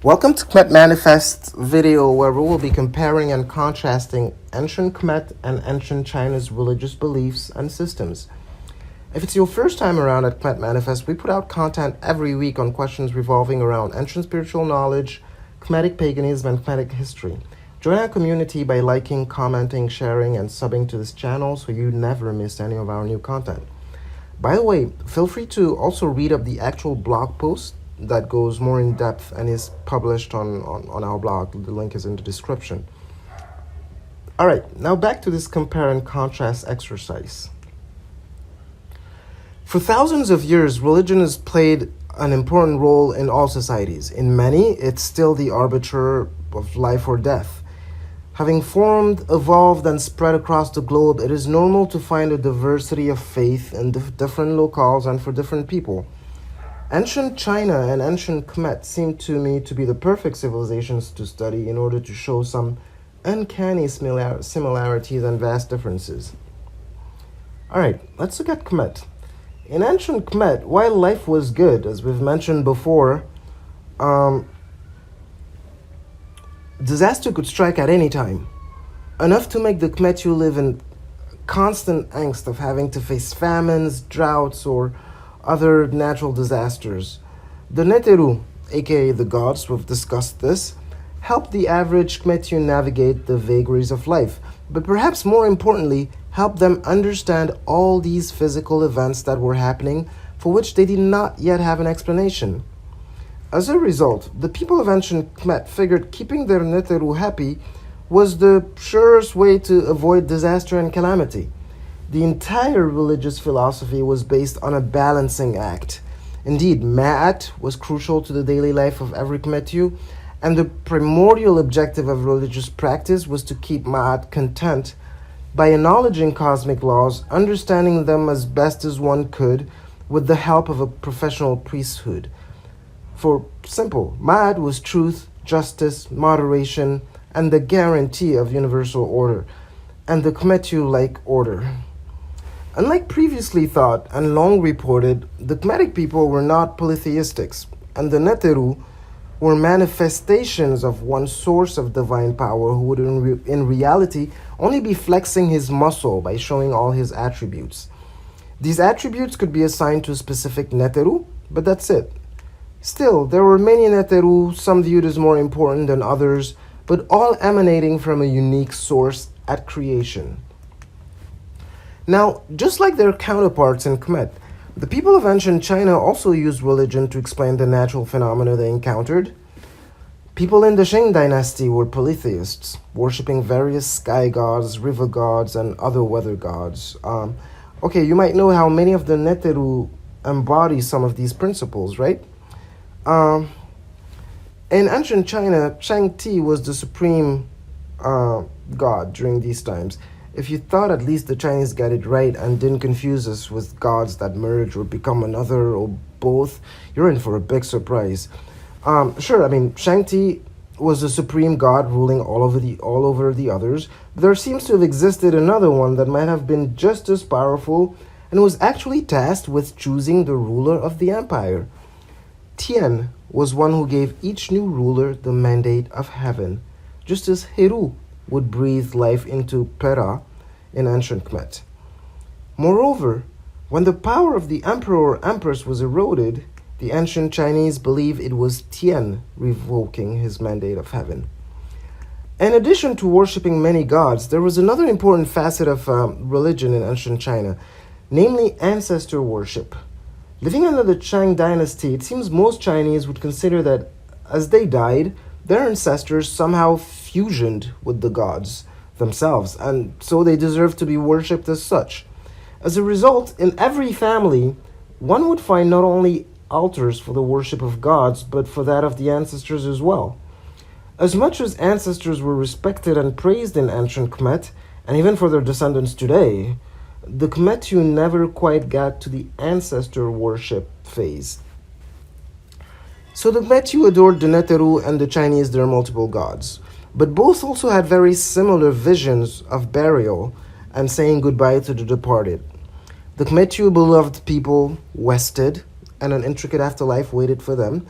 Welcome to Kmet Manifest video where we will be comparing and contrasting ancient Kmet and ancient China's religious beliefs and systems. If it's your first time around at Kmet Manifest, we put out content every week on questions revolving around ancient spiritual knowledge, Kmetic Paganism, and Kmetic history. Join our community by liking, commenting, sharing, and subbing to this channel so you never miss any of our new content. By the way, feel free to also read up the actual blog post that goes more in depth and is published on our blog. The link is in the description. All right, now back to this compare and contrast exercise. For thousands of years, religion has played an important role in all societies. In many, it's still the arbiter of life or death. Having formed, evolved, and spread across the globe, it is normal to find a diversity of faith in different locales and for different people. Ancient China and ancient Kmet seem to me to be the perfect civilizations to study in order to show some uncanny similarities and vast differences. All right, let's look at Kmet. In ancient Kmet, while life was good, as we've mentioned before, disaster could strike at any time, enough to make the Kmetu live in constant angst of having to face famines, droughts, or other natural disasters. The Neteru, aka the gods, we've discussed this, helped the average Kmetu navigate the vagaries of life, but perhaps more importantly, helped them understand all these physical events that were happening for which they did not yet have an explanation. As a result, the people of ancient Kmet figured keeping their Neteru happy was the surest way to avoid disaster and calamity. The entire religious philosophy was based on a balancing act. Indeed, Ma'at was crucial to the daily life of every Kmetu, and the primordial objective of religious practice was to keep Ma'at content by acknowledging cosmic laws, understanding them as best as one could with the help of a professional priesthood. For simple, Ma'at was truth, justice, moderation, and the guarantee of universal order, and the Kmetu-like order. Unlike previously thought and long reported, the Kmetic people were not polytheistics, and the Neteru were manifestations of one source of divine power who would in reality only be flexing his muscle by showing all his attributes. These attributes could be assigned to a specific Neteru, but that's it. Still, there were many Neteru, some viewed as more important than others, but all emanating from a unique source at creation. Now, just like their counterparts in Kmet, the people of ancient China also used religion to explain the natural phenomena they encountered. People in the Shang dynasty were polytheists, worshipping various sky gods, river gods, and other weather gods. You might know how many of the Neteru embody some of these principles, right? In ancient China, Shang-Ti was the supreme god during these times. If you thought at least the Chinese got it right and didn't confuse us with gods that merge or become another or both, you're in for a big surprise. Shang-Ti was the supreme god ruling all over the others, but there seems to have existed another one that might have been just as powerful and was actually tasked with choosing the ruler of the empire. Tian was one who gave each new ruler the mandate of heaven, just as Heru would breathe life into Pera in ancient Kmet. Moreover, when the power of the emperor or empress was eroded, the ancient Chinese believed it was Tian revoking his mandate of heaven. In addition to worshipping many gods, there was another important facet of religion in ancient China, namely ancestor worship. Living under the Shang dynasty, it seems most Chinese would consider that as they died, their ancestors somehow fusioned with the gods themselves, and so they deserve to be worshipped as such. As a result, in every family, one would find not only altars for the worship of gods, but for that of the ancestors as well. As much as ancestors were respected and praised in ancient Kmet, and even for their descendants today, the Kmetu never quite got to the ancestor worship phase. So the Kmetu adored the Neteru and the Chinese their multiple gods, but both also had very similar visions of burial and saying goodbye to the departed. The Kmetu beloved people rested, and an intricate afterlife waited for them,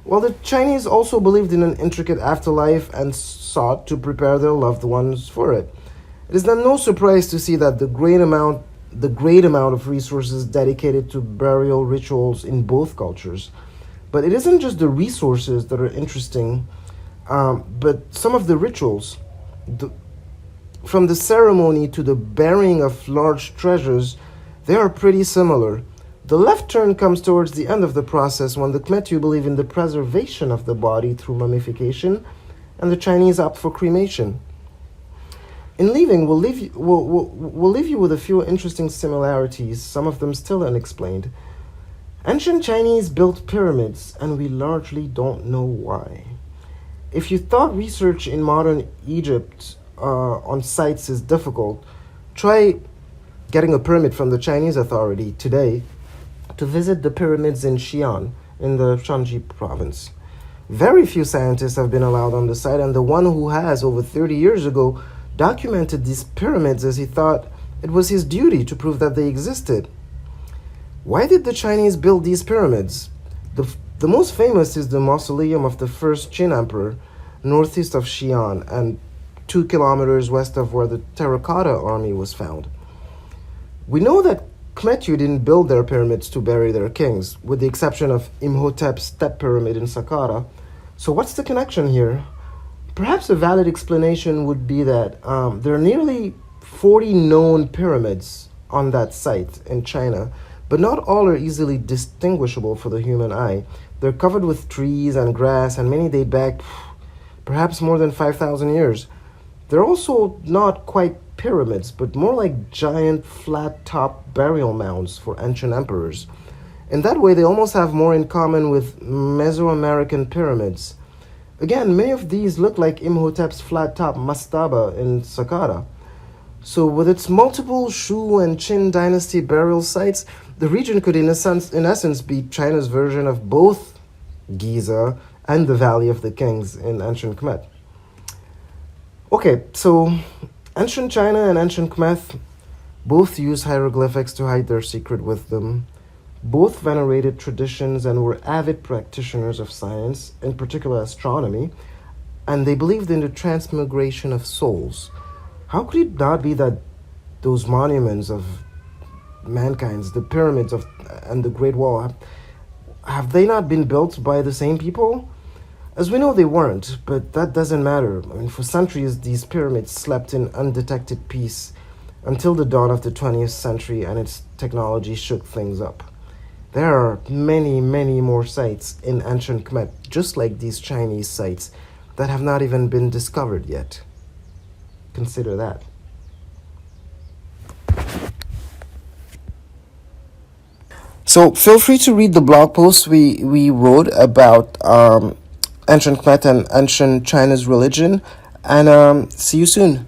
While the Chinese also believed in an intricate afterlife and sought to prepare their loved ones for it. It is then no surprise to see that the great amount of resources dedicated to burial rituals in both cultures. But it isn't just the resources that are interesting, but some of the rituals. The, from the ceremony to the burying of large treasures, they are pretty similar. The left turn comes towards the end of the process when the Kmetu believe in the preservation of the body through mummification, and the Chinese opt for cremation. In leaving, we'll leave you with a few interesting similarities, some of them still unexplained. Ancient Chinese built pyramids, and we largely don't know why. If you thought research in modern Egypt on sites is difficult, try getting a permit from the Chinese authority today to visit the pyramids in Xi'an, in the Shanxi province. Very few scientists have been allowed on the site, and the one who has, over 30 years ago, documented these pyramids as he thought it was his duty to prove that they existed. Why did the Chinese build these pyramids? The most famous is the mausoleum of the first Qin emperor, northeast of Xi'an, and 2 kilometers west of where the Terracotta Army was found. We know that Kmetu didn't build their pyramids to bury their kings, with the exception of Imhotep's step pyramid in Saqqara. So what's the connection here? Perhaps a valid explanation would be that there are nearly 40 known pyramids on that site in China, but not all are easily distinguishable for the human eye. They're covered with trees and grass, and many date back perhaps more than 5,000 years. They're also not quite pyramids, but more like giant flat-top burial mounds for ancient emperors. In that way, they almost have more in common with Mesoamerican pyramids. Again, many of these look like Imhotep's flat-top mastaba in Saqqara. So with its multiple Shu and Qin dynasty burial sites, the region could in essence be China's version of both Giza and the Valley of the Kings in ancient Kmet. Okay, so ancient China and ancient Kmet both use hieroglyphics to hide their secret wisdom. Both venerated traditions and were avid practitioners of science, in particular astronomy, and they believed in the transmigration of souls. How could it not be that those monuments of mankind's, the pyramids and the Great Wall, have they not been built by the same people? As we know, they weren't, but that doesn't matter. I mean, for centuries, these pyramids slept in undetected peace until the dawn of the 20th century and its technology shook things up. There are many, many more sites in ancient Kmet, just like these Chinese sites, that have not even been discovered yet. Consider that. So feel free to read the blog post we wrote about ancient Kmet and ancient China's religion, and see you soon.